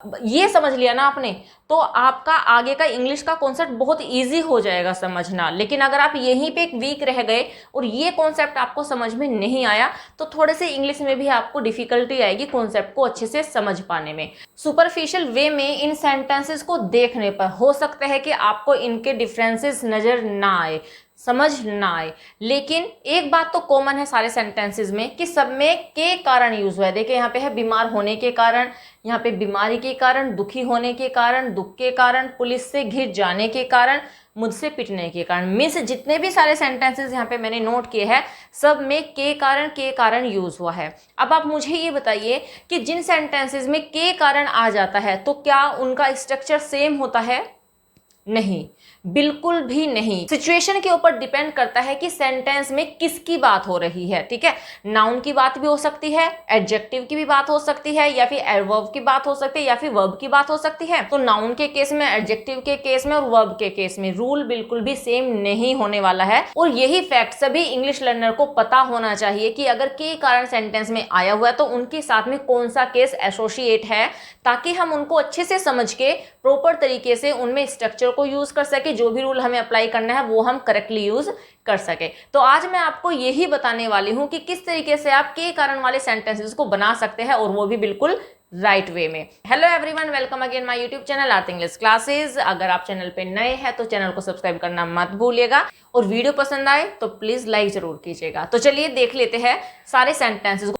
ये समझ लिया ना आपने, तो आपका आगे का इंग्लिश का कॉन्सेप्ट बहुत इजी हो जाएगा समझना। लेकिन अगर आप यहीं पे एक वीक रह गए और ये कॉन्सेप्ट आपको समझ में नहीं आया तो थोड़े से इंग्लिश में भी आपको डिफिकल्टी आएगी कॉन्सेप्ट को अच्छे से समझ पाने में। सुपरफिशियल वे में इन सेंटेंसेस को देखने पर हो सकता है कि आपको इनके डिफरेंसेस नजर ना आए, समझ ना आए, लेकिन एक बात तो कॉमन है सारे सेंटेंसेस में कि सब में के कारण यूज हुआ है। देखिए यहाँ पे है बीमार होने के कारण, यहाँ पे बीमारी के कारण, दुखी होने के कारण, दुख के कारण, पुलिस से घिर जाने के कारण, मुझसे पिटने के कारण। मीन्स जितने भी सारे सेंटेंसेस यहाँ पे मैंने नोट किए हैं सब में के कारण यूज हुआ है। अब आप मुझे ये बताइए कि जिन सेंटेंसेस में के कारण आ जाता है तो क्या उनका स्ट्रक्चर सेम होता है? नहीं, बिल्कुल भी नहीं। सिचुएशन के ऊपर डिपेंड करता है कि सेंटेंस में किसकी बात हो रही है। ठीक है, नाउन की बात भी हो सकती है, एडजेक्टिव की भी बात हो सकती है, या फिर एडवर्ब की बात हो सकती है, या फिर वर्ब की बात हो सकती है। तो नाउन के केस में, एडजेक्टिव के केस में और वर्ब के केस में रूल बिल्कुल भी सेम नहीं होने वाला है। और यही फैक्ट सभी इंग्लिश लर्नर को पता होना चाहिए कि अगर के कारण सेंटेंस में आया हुआ है तो उनके साथ में कौन सा केस एसोसिएट है, ताकि हम उनको अच्छे से समझ के प्रॉपर तरीके से उनमें स्ट्रक्चर को यूज कर सके, जो भी रूल हमें अप्लाई करना है वो हम करेक्टली यूज कर सके। तो आज मैं आपको यही बताने वाली हूं कि किस तरीके से आप के कारण वाले सेंटेंसेस को बना सकते हैं, और वो भी बिल्कुल राइट वे में। Hello everyone, welcome again my YouTube channel earth English classes. अगर आप चैनल पे नए हैं तो चैनल को सब्सक्राइब करना मत भूलिएगा, और वीडियो पसंद आए तो प्लीज लाइक जरूर कीजिएगा। तो चलिए देख लेते हैं सारे सेंटेंसेस।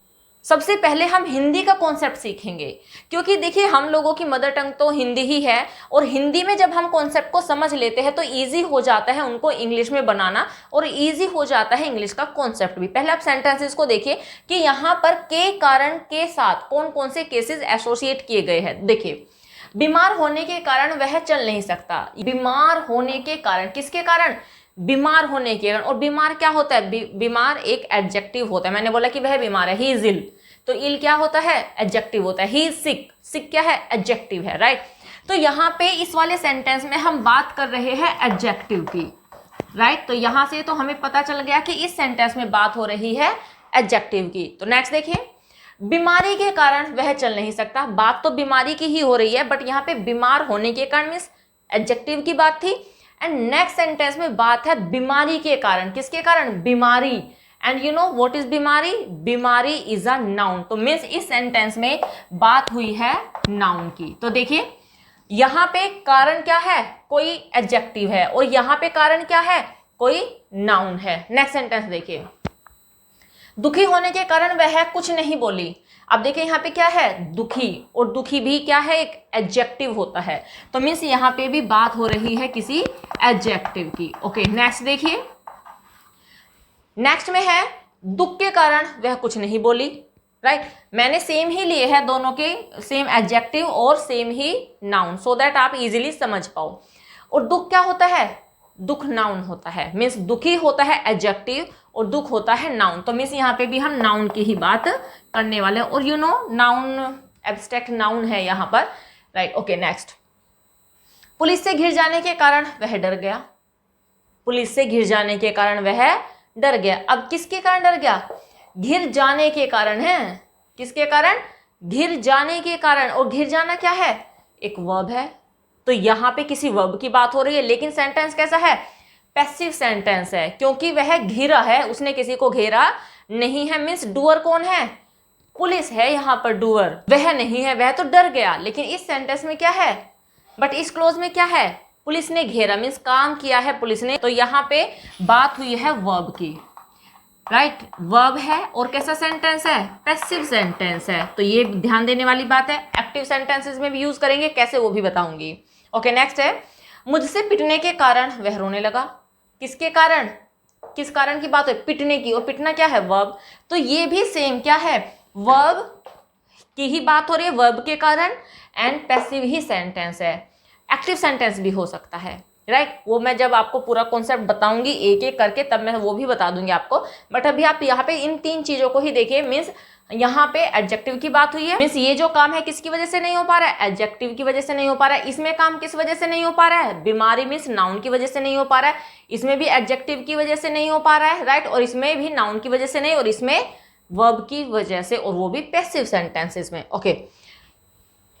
सबसे पहले हम हिंदी का कॉन्सेप्ट सीखेंगे, क्योंकि देखिए हम लोगों की मदर टंग तो हिंदी ही है, और हिंदी में जब हम कॉन्सेप्ट को समझ लेते हैं तो इजी हो जाता है उनको इंग्लिश में बनाना, और इजी हो जाता है इंग्लिश का कॉन्सेप्ट भी। पहले आप सेंटेंसेस को देखिए कि यहाँ पर के कारण के साथ कौन कौन से केसेस एसोसिएट किए गए हैं। देखिए, बीमार होने के कारण वह चल नहीं सकता। बीमार होने के कारण, किसके कारण? बीमार होने के कारण। और बीमार क्या होता है? बीमार एक एडजेक्टिव होता है। मैंने बोला कि वह बीमार है, ही इज इल, तो इल क्या होता है? एडजेक्टिव होता है। ही इज सिक, सिक क्या है? एडजेक्टिव है, राइट। तो यहाँ पे इस वाले सेंटेंस में हम बात कर रहे हैं एडजेक्टिव की, राइट। तो यहां से तो हमें पता चल गया कि इस सेंटेंस में बात हो रही है एडजेक्टिव की। तो नेक्स्ट देखिए, बीमारी के कारण वह चल नहीं सकता। बात तो बीमारी की ही हो रही है, बट यहाँ पे बीमार होने के कारण मीन्स एडजेक्टिव की बात थी। एंड नेक्स्ट सेंटेंस में बात है बीमारी के कारण। किसके कारण? बीमारी। And you know what is बीमारी? बीमारी इज अ नाउन। तो मीन्स इस सेंटेंस में बात हुई है नाउन की। तो देखिए यहां पे कारण क्या है? कोई एडजेक्टिव है, और यहां पे कारण क्या है? कोई नाउन है। नेक्स्ट सेंटेंस देखिए, दुखी होने के कारण वह कुछ नहीं बोली। अब देखिए यहाँ पे क्या है? दुखी, और दुखी भी क्या है? एक एडजेक्टिव होता है। तो मीन्स यहाँ पे भी बात हो रही है किसी एडजेक्टिव की। ओके, नेक्स्ट देखिए, नेक्स्ट में है दुख के कारण वह कुछ नहीं बोली, राइट। मैंने सेम ही लिए हैं दोनों के, सेम एडजेक्टिव और same he noun, so that आप इजीली समझ पाओ। और दुख क्या होता है? दुख नाउन होता है। मीन्स दुखी होता है एडजेक्टिव और दुख होता है नाउन। तो मीन्स यहाँ पे भी हम नाउन की ही बात करने वाले हैं, और you know noun abstract noun है यहाँ पर, राइट। ओके, नेक्स्ट, पुलिस से घिर जाने के कारण वह डर गया। पुलिस से घिर जाने के कारण वह डर गया। अब किसके कारण डर गया? घिर जाने के कारण है। किसके कारण? घिर जाने के कारण। और घिर जाना क्या है? एक वर्ब है। तो यहां पे किसी वर्ब की बात हो रही है, लेकिन सेंटेंस कैसा है? पैसिव सेंटेंस है, क्योंकि वह घिरा है, उसने किसी को घेरा नहीं है। मीन्स डूअर कौन है? पुलिस है यहाँ पर डूअर, वह नहीं है, वह तो डर गया। लेकिन इस सेंटेंस में क्या है? बट इस क्लोज में क्या है? पुलिस ने घेरा, मीन्स काम किया है पुलिस ने। तो यहाँ पे बात हुई है वर्ब की, राइट। वर्ब है और कैसा सेंटेंस है? पैसिव सेंटेंस है। तो ये ध्यान देने वाली बात है। एक्टिव सेंटेंसेस में भी यूज करेंगे, कैसे वो भी बताऊंगी। ओके, नेक्स्ट है, मुझसे पिटने के कारण वह रोने लगा। किसके कारण? किस कारण की बात है? पिटने की। और पिटना क्या है? वर्ब। तो ये भी सेम क्या है? वर्ब की ही बात हो रही है, वर्ब के कारण, एंड पैसिव ही सेंटेंस है। एक्टिव सेंटेंस भी हो सकता है, राइट। वो मैं जब आपको पूरा कॉन्सेप्ट बताऊंगी एक एक करके, तब मैं वो भी बता दूंगी आपको। बट अभी आप यहाँ पे इन तीन चीजों को ही देखिए। मीन्स यहाँ पे एडजेक्टिव की बात हुई है। मीन्स ये जो काम है किसकी वजह से नहीं हो पा रहा है? एडजेक्टिव की वजह से नहीं हो पा रहा है। इसमें काम किस वजह से नहीं हो पा रहा है? बीमारी मीन्स नाउन की वजह से नहीं हो पा रहा है। इसमें भी एडजेक्टिव की वजह से नहीं हो पा रहा है, राइट। और इसमें भी नाउन की वजह से नहीं, और इसमें वर्ब की वजह से, और वो भी पैसिव सेंटेंसेस में। ओके,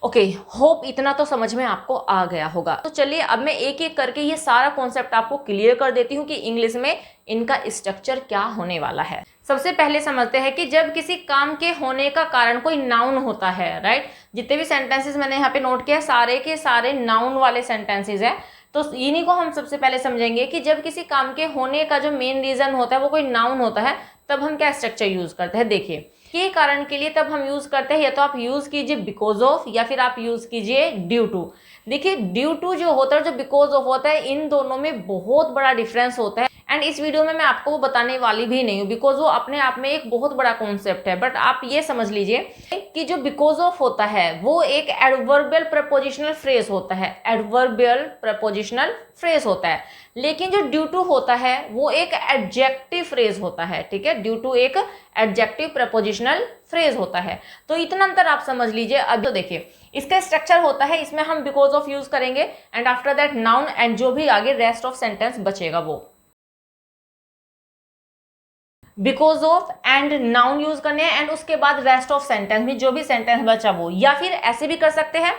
ओके, होप इतना तो समझ में आपको आ गया होगा। तो चलिए अब मैं एक एक करके ये सारा कॉन्सेप्ट आपको क्लियर कर देती हूँ कि इंग्लिश में इनका स्ट्रक्चर क्या होने वाला है। सबसे पहले समझते हैं कि जब किसी काम के होने का कारण कोई नाउन होता है, राइट, जितने भी सेंटेंसेस मैंने यहाँ पे नोट किया सारे के सारे नाउन वाले सेंटेंसेस है। तो इन्हीं को हम सबसे पहले समझेंगे कि जब किसी काम के होने का जो मेन रीजन होता है वो कोई नाउन होता है, तब हम क्या स्ट्रक्चर यूज करते हैं। देखिए के कारण के लिए तब हम यूज करते हैं या तो आप यूज कीजिए बिकॉज ऑफ या फिर आप यूज कीजिए ड्यू टू। देखिए ड्यू टू जो होता है, जो बिकॉज ऑफ होता है, इन दोनों में बहुत बड़ा डिफरेंस होता है। एंड इस वीडियो में मैं आपको वो बताने वाली भी नहीं हूँ, बिकॉज वो अपने आप में एक बहुत बड़ा कॉन्सेप्ट है। बट आप ये समझ लीजिए कि जो बिकॉज ऑफ होता है वो एक एडवर्बियल प्रपोजिशनल फ्रेज होता है, एडवर्बियल प्रपोजिशनल फ्रेज होता है। लेकिन जो ड्यू टू होता है वो एक एडजेक्टिव फ्रेज होता है, ठीक है, ड्यू टू एक एडजेक्टिव प्रपोजिशनल फ्रेज होता है। तो इतना अंतर आप समझ लीजिए। अब तो देखिए इसका स्ट्रक्चर होता है, इसमें हम बिकॉज ऑफ यूज करेंगे and after that noun, and जो भी आगे रेस्ट ऑफ सेंटेंस बचेगा वो because of and noun use करने हैं, एंड उसके बाद रेस्ट ऑफ सेंटेंस में जो भी सेंटेंस बचा वो। या फिर ऐसे भी कर सकते हैं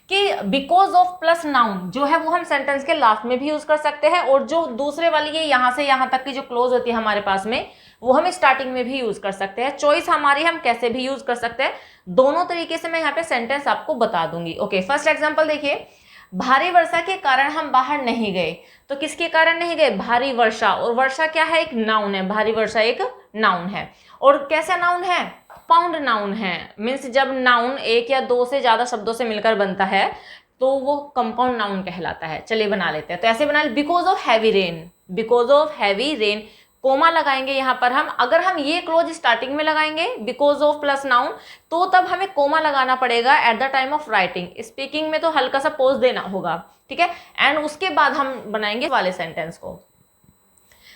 कि बिकॉज ऑफ प्लस नाउन जो है वो हम सेंटेंस के लास्ट में भी यूज कर सकते हैं, और जो दूसरे वाली है यहां से यहां तक की जो क्लोज होती है हमारे पास में, वो हम स्टार्टिंग में भी यूज कर सकते हैं। चॉइस हमारी, हम कैसे भी यूज कर सकते हैं। दोनों तरीके से मैं यहाँ पे सेंटेंस आपको बता दूंगी। ओके, फर्स्ट एग्जाम्पल देखिए, भारी वर्षा के कारण हम बाहर नहीं गए। तो किसके कारण नहीं गए? भारी वर्षा। और वर्षा क्या है? एक नाउन है। भारी वर्षा एक नाउन है। और कैसा नाउन है? पाउंड नाउन है। मीन्स जब नाउन एक या दो से ज्यादा शब्दों से मिलकर बनता है तो वो कंपाउंड नाउन कहलाता है। चलिए बना लेते हैं। तो ऐसे बना ले, because of heavy rain. Because of heavy rain, comma लगाएंगे यहाँ पर हम। अगर हम ये क्लोज स्टार्टिंग में लगाएंगे बिकॉज ऑफ प्लस नाउन, तो तब हमें कोमा लगाना पड़ेगा at the time of writing. Speaking में तो हल्का सा पोज देना होगा, ठीक है। एंड उसके बाद हम बनाएंगे वाले सेंटेंस को,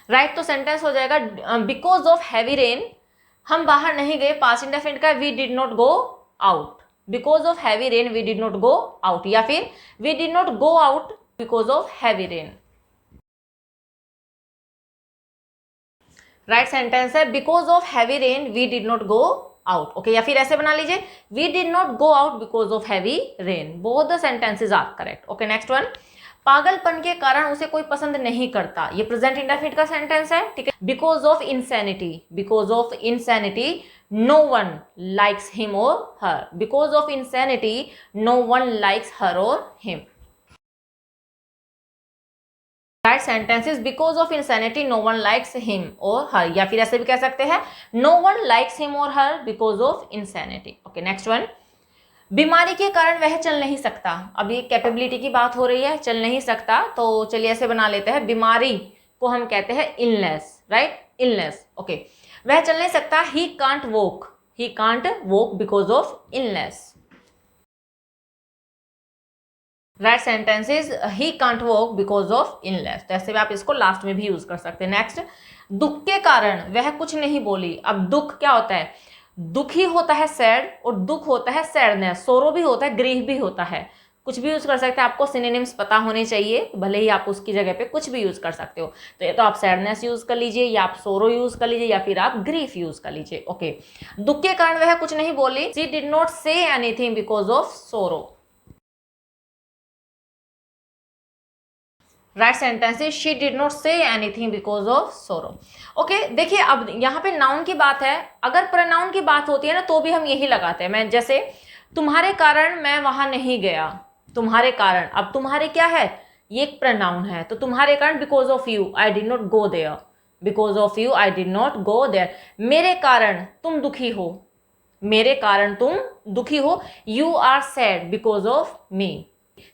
राइट। तो सेंटेंस हो जाएगा बिकॉज ऑफ हैवी रेन हम बाहर नहीं गए। पास्ट इंडेफिनिट का we did not go out. Because of heavy rain we did not go out, या फिर we did not go out because of heavy rain. Right sentence है because of heavy rain we did not go out. Okay, या फिर ऐसे बना लीजिए, we did not go out because of heavy rain. Both the sentences are correct. Okay, next one, पागलपन के कारण उसे कोई पसंद नहीं करता। ये प्रेजेंट इंडेफिनिट का सेंटेंस है, ठीक है। Because of insanity, because of insanity no one likes him or her. Because of insanity no one likes her or him. Right sentences, because of insanity no one likes him or her. या फिर ऐसे भी कह सकते हैं, no one likes him or her because of insanity. Okay, next one, बीमारी के कारण वह चल नहीं सकता। अब ये कैपेबिलिटी की बात हो रही है, चल नहीं सकता। तो चलिए ऐसे बना लेते हैं, बीमारी को हम कहते हैं इलनेस, राइट, इलनेस। ओके, वह चल नहीं सकता, he can't walk. He can't walk because of illness. Right sentences, he can't walk because of illness. तो ऐसे भी आप इसको लास्ट में भी यूज कर सकते हैं। नेक्स्ट, दुख के कारण वह कुछ नहीं बोली। अब दुख क्या होता है? दुखी होता है सैड, और दुख होता है सैडनेस। सोरो भी होता है, ग्रीफ भी होता है। कुछ भी यूज कर सकते हैं। आपको सिनोनिम्स पता होने चाहिए, भले ही आप उसकी जगह पे कुछ भी यूज कर सकते हो। तो ये तो आप सैडनेस यूज कर लीजिए, या आप सोरो यूज कर लीजिए, या फिर आप ग्रीफ यूज कर लीजिए। ओके, दुख के कारण वह कुछ नहीं बोली, she did not say anything because of सोरो। Right sentence, she did not say anything because of सोरो। ओके, देखिए अब यहाँ पे नाउन की बात है। अगर प्रोनाउन की बात होती है ना, तो भी हम यही लगाते हैं। मैं जैसे, तुम्हारे कारण मैं वहां नहीं गया। तुम्हारे कारण, अब तुम्हारे क्या है? ये एक प्रोनाउन है। तो तुम्हारे कारण because of you I did not go there. Because of you I did not go there. मेरे कारण तुम दुखी हो। मेरे कारण तुम दुखी हो, you are sad because of me.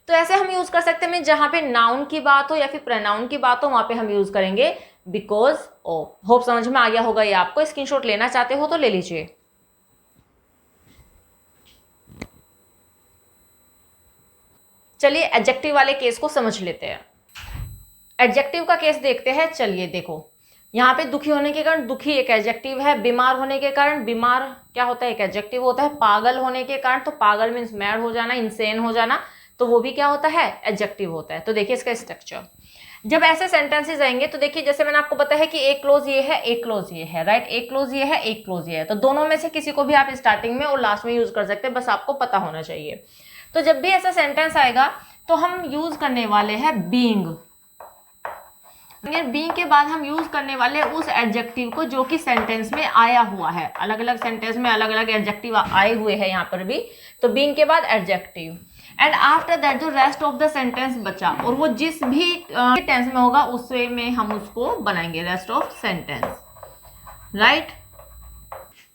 तो ऐसे हम यूज कर सकते हैं, जहां पे नाउन की बात हो या फिर प्रोनाउन की बात हो, वहां पे हम यूज करेंगे बिकॉज ऑफ। होप समझ में आ गया होगा ये आपको। स्क्रीनशॉट लेना चाहते हो तो ले लीजिए। चलिए एडजेक्टिव वाले केस को समझ लेते हैं। एडजेक्टिव का केस देखते हैं। चलिए देखो, यहाँ पे दुखी होने के कारण दुखी एक एडजेक्टिव है। बीमार होने के कारण बीमार क्या होता है? एक एडजेक्टिव होता है। पागल होने के कारण, तो पागल मीन्स मैड हो जाना, इंसेन हो जाना, तो वो भी क्या होता है? एडजेक्टिव होता है। तो देखिए इसका स्ट्रक्चर, जब ऐसे सेंटेंसेस आएंगे तो देखिए, जैसे मैंने आपको बताया है कि एक क्लोज ये है, एक क्लोज ये है, राइट। एक क्लोज ये है, एक क्लोज ये है। तो दोनों में से किसी को भी आप स्टार्टिंग में और लास्ट में यूज कर सकते हैं, बस आपको पता होना चाहिए। तो जब भी ऐसा सेंटेंस आएगा तो हम यूज करने वाले हैं बीइंग। बीइंग के बाद हम यूज करने वाले हैं उस एडजेक्टिव को जो कि सेंटेंस में आया हुआ है। अलग अलग सेंटेंस में अलग अलग एडजेक्टिव आए हुए हैं यहाँ पर भी, तो बीइंग के बाद एडजेक्टिव। एंड आफ्टर दैट जो रेस्ट ऑफ द सेंटेंस बचा, और वो जिस भी टेंस में होगा उससे में हम उसको बनाएंगे rest of sentence, right.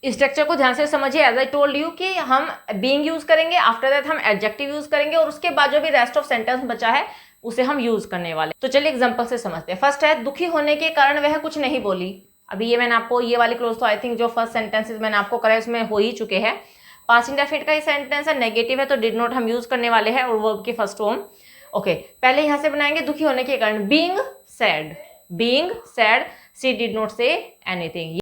Structure को ध्यान से समझिए। एज आई टोल्ड यू कि हम बीइंग यूज करेंगे, आफ्टर दैट हम एडजेक्टिव यूज करेंगे, और उसके बाद जो भी रेस्ट ऑफ सेंटेंस बचा है उसे हम यूज करने वाले। तो चलिए एग्जांपल से समझते हैं। फर्स्ट है, दुखी होने के कारण वह कुछ नहीं बोली। अभी ये मैंने आपको ये वाली क्लोज तो आई थिंक जो फर्स्ट सेंटेंसेस मैंने आपको कराया उसमें हो ही चुके हैं। पास्ट इंडेफिनिट का ये सेंटेंस है, नेगेटिव है तो डिड नॉट हम यूज करने वाले हैं, और वर्ब की फर्स्ट फॉर्म। ओके, पहले यहां से बनाएंगे दुखी होने के कारण, being sad. Being sad she did not say anything.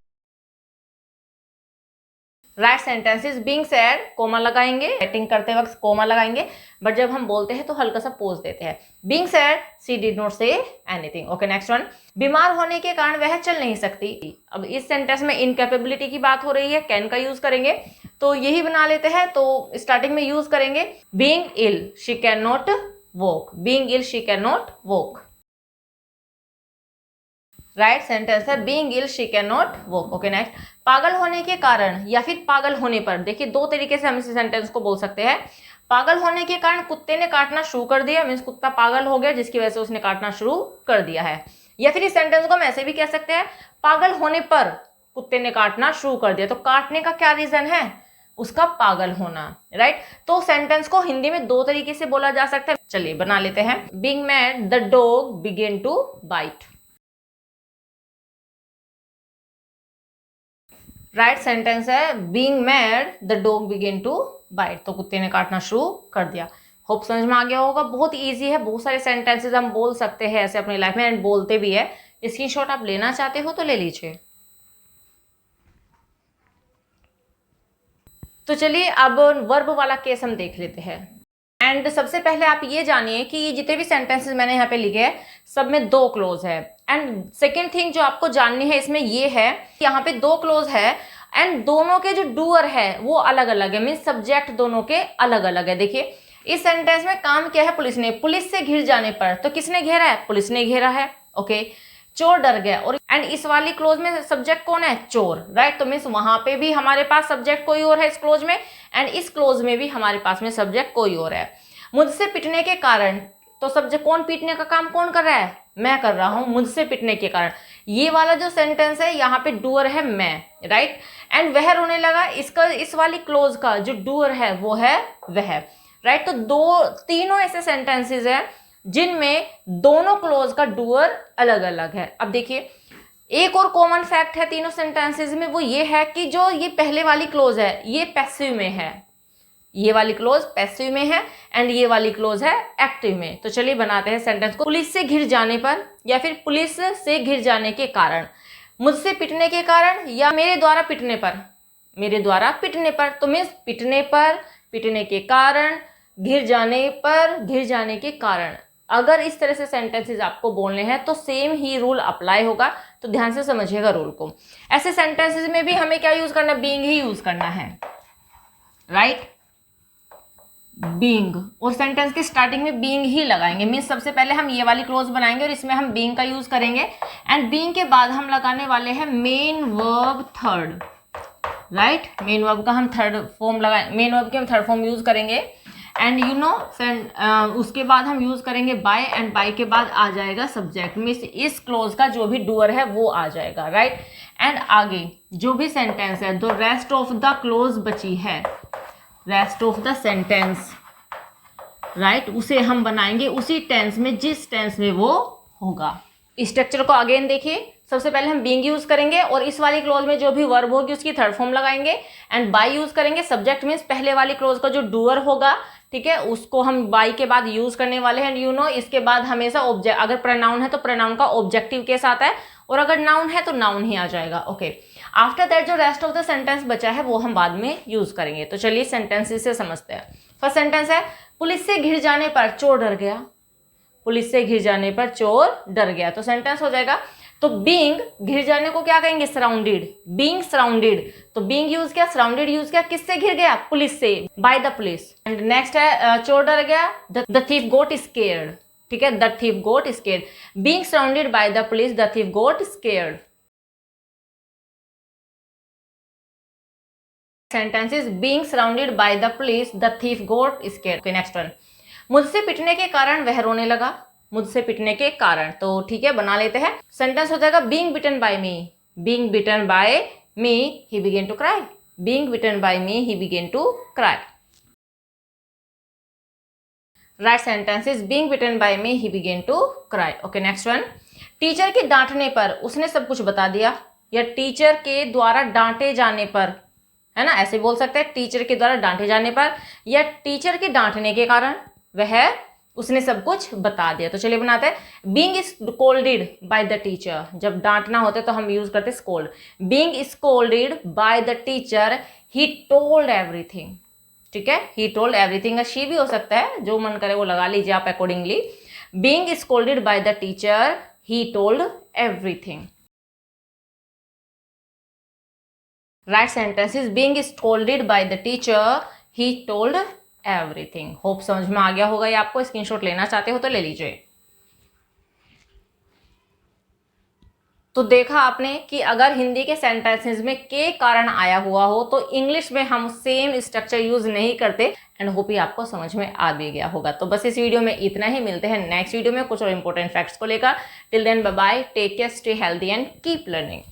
Right sentences, being sad comma लगाएंगे, राइटिंग करते वक्त कोमा लगाएंगे, बट जब हम बोलते हैं तो हल्का सा पोज देते हैं। Being sad she did not say anything. Okay, next one, बीमार होने के कारण वह चल नहीं सकती। अब इस सेंटेंस में इनकैपेबिलिटी की बात हो रही है, कैन का यूज करेंगे, तो यही बना लेते हैं। तो स्टार्टिंग में यूज करेंगे being ill she can not walk. Being ill she can not walk. Right sentence है, being ill she can not walk. Okay, next, पागल होने के कारण या फिर पागल होने पर। देखिए दो तरीके से हम इस सेंटेंस को बोल सकते हैं। पागल होने के कारण कुत्ते ने काटना शुरू कर दिया, मीन्स कुत्ता पागल हो गया जिसकी वजह से उसने काटना शुरू कर दिया है। या फिर इस सेंटेंस को हम ऐसे भी कह सकते हैं, पागल होने पर कुत्ते ने काटना शुरू कर दिया। तो काटने का क्या रीजन है? उसका पागल होना, राइट। तो सेंटेंस को हिंदी में दो तरीके से बोला जा सकता है। चलिए बना लेते हैं। Being mad the dog began to bite. Right sentence है, being mad the dog began to bite. तो कुत्ते ने काटना शुरू कर दिया। होप समझ में आ गया होगा। बहुत इजी है, बहुत सारे सेंटेंसेस हम बोल सकते हैं ऐसे अपनी लाइफ में, एंड बोलते भी है। स्क्रीनशॉट आप लेना चाहते हो तो ले लीजिए। तो चलिए अब वर्ब वाला केस हम देख लेते हैं। एंड सबसे पहले आप ये जानिए कि ये जितने भी सेंटेंसेस मैंने यहाँ पे लिखे हैं सब में दो क्लोज है। एंड सेकेंड थिंग जो आपको जाननी है इसमें ये है कि यहाँ पे दो क्लोज है एंड दोनों के जो डूअर है वो अलग अलग है, मीन्स सब्जेक्ट दोनों के अलग अलग है। देखिए इस सेंटेंस में काम किया है पुलिस ने। पुलिस से घिर जाने पर, तो किसने घेरा है? पुलिस ने घेरा है। ओके, चोर डर गया, और एंड इस वाली क्लोज में सब्जेक्ट कौन है? चोर, राइट। तो मीन्स वहां पे भी हमारे पास सब्जेक्ट कोई और है इस क्लोज में, एंड इस क्लोज में भी हमारे पास में सब्जेक्ट कोई और है। मुझसे पिटने के कारण, तो सब्जेक्ट कौन पीटने का काम कौन कर रहा है? मैं कर रहा हूं, मुझसे पिटने के कारण। ये वाला जो सेंटेंस है यहाँ पे डूअर है मैं, राइट। एंड वह रोने लगा, इसका इस वाली क्लोज का जो डूअर है वो है वह, राइट। तो तीनों ऐसे सेंटेंसेस हैं जिनमें दोनों क्लोज का डूअर अलग अलग है। अब देखिए एक और कॉमन फैक्ट है तीनों सेंटेंसेस में, वो ये है कि जो ये पहले वाली क्लोज है ये पैसिव में है। ये वाली क्लोज पैसिव में है एंड ये वाली क्लोज है एक्टिव में। तो चलिए बनाते हैं सेंटेंस को। पुलिस से घिर जाने पर या फिर पुलिस से घिर जाने के कारण, मुझसे पिटने के कारण या मेरे द्वारा पिटने पर। मेरे द्वारा पिटने पर, तो मीन्स पिटने पर, पिटने के कारण, घिर जाने पर, घिर जाने के कारण। अगर इस तरह से सेंटेंसेस आपको बोलने हैं तो सेम ही रूल अप्लाई होगा, तो ध्यान से समझिएगा रूल को। ऐसे सेंटेंसेस में भी हमें क्या यूज करना है? बीइंग ही यूज करना है, राइट। बीइंग, और सेंटेंस के स्टार्टिंग में बीइंग ही लगाएंगे। मीन्स सबसे पहले हम ये वाली क्लोज बनाएंगे और इसमें हम बीइंग का यूज करेंगे, एंड बीइंग के बाद हम लगाने वाले हैं main verb third, right. Main verb का हम थर्ड फॉर्म लगाए, मेन वर्ब के हम थर्ड फॉर्म यूज करेंगे, एंड यू नो उसके बाद हम यूज करेंगे बाय, एंड बाय के बाद आ जाएगा सब्जेक्ट। मीन्स इस क्लोज का जो भी डूअर है वो आ जाएगा, राइट। एंड आगे जो भी सेंटेंस है, the rest of the close बची है, rest of the sentence, right, उसे हम बनाएंगे उसी टेंस में जिस टेंस में वो होगा। स्ट्रक्चर को अगेन देखिए। सबसे पहले हम बीइंग यूज करेंगे और इस वाली क्लोज में जो भी वर्ब होगी उसकी थर्ड फॉर्म लगाएंगे, एंड बाय यूज करेंगे। सब्जेक्ट मीन्स पहले वाली क्लोज का जो डूअर होगा, ठीक है, उसको हम बाय के बाद यूज करने वाले हैं। यू नो इसके बाद हमेशा ऑब्जेक्ट, अगर प्रोनाउन है तो प्रोनाउन का ऑब्जेक्टिव के साथ है, और अगर नाउन है तो नाउन ही आ जाएगा। ओके, आफ्टर दैट जो रेस्ट ऑफ द सेंटेंस बचा है वो हम बाद में यूज करेंगे। तो चलिए सेंटेंसेस से समझते हैं। फर्स्ट सेंटेंस है, पुलिस से घिर जाने पर चोर डर गया। पुलिस से घिर जाने पर चोर डर गया। तो सेंटेंस हो जाएगा, तो बीइंग घिर जाने को क्या कहेंगे, सराउंडेड, बीइंग सराउंडेड। तो बीइंग यूज किया, सराउंडेड यूज किया, किससे घिर गया, पुलिस से, bye the police. And next है चोर डर गया, द थीफ गोट स्केयर्ड, ठीक है, the thief got scared, being surrounded by the police the thief got scared. Sentences being surrounded by the police the thief got scared. Okay next one, मुझसे पिटने के कारण वह रोने लगा, मुझसे पिटने के कारण, तो ठीक है बना लेते हैं। सेंटेंस हो जाएगा being beaten by me, being beaten by me he began to cry, being beaten by me he began to cry. Right sentence is being beaten by me he began to cry. Okay next one, teacher के डांटने पर उसने सब कुछ बता दिया, या teacher के द्वारा डांटे जाने पर, है ना, ऐसे बोल सकते हैं, टीचर के द्वारा डांटे जाने पर, या टीचर के डांटने के कारण वह उसने सब कुछ बता दिया। तो चलिए बनाते हैं, being scolded by the teacher, जब डांटना होता है तो हम यूज करते हैं scold, being scolded by the teacher he told everything, ठीक है, ही टोल्ड एवरीथिंग, शी भी हो सकता है, जो मन करे वो लगा लीजिए आप accordingly. Being scolded by the teacher he told everything. Right sentence is being scolded by the teacher he told everything. Hope समझ में आ गया होगा, ये आपको स्क्रीनशॉट लेना चाहते हो तो ले लीजिए। तो देखा आपने कि अगर हिंदी के सेंटेंसेस में के कारण आया हुआ हो तो इंग्लिश में हम सेम स्ट्रक्चर यूज नहीं करते। एंड होप ही आपको समझ में आ भी गया होगा। तो बस इस वीडियो में इतना ही, मिलते हैं नेक्स्ट वीडियो में कुछ और इंपॉर्टेंट फैक्ट्स को लेकर। Till then bye bye, take care, stay healthy and keep learning.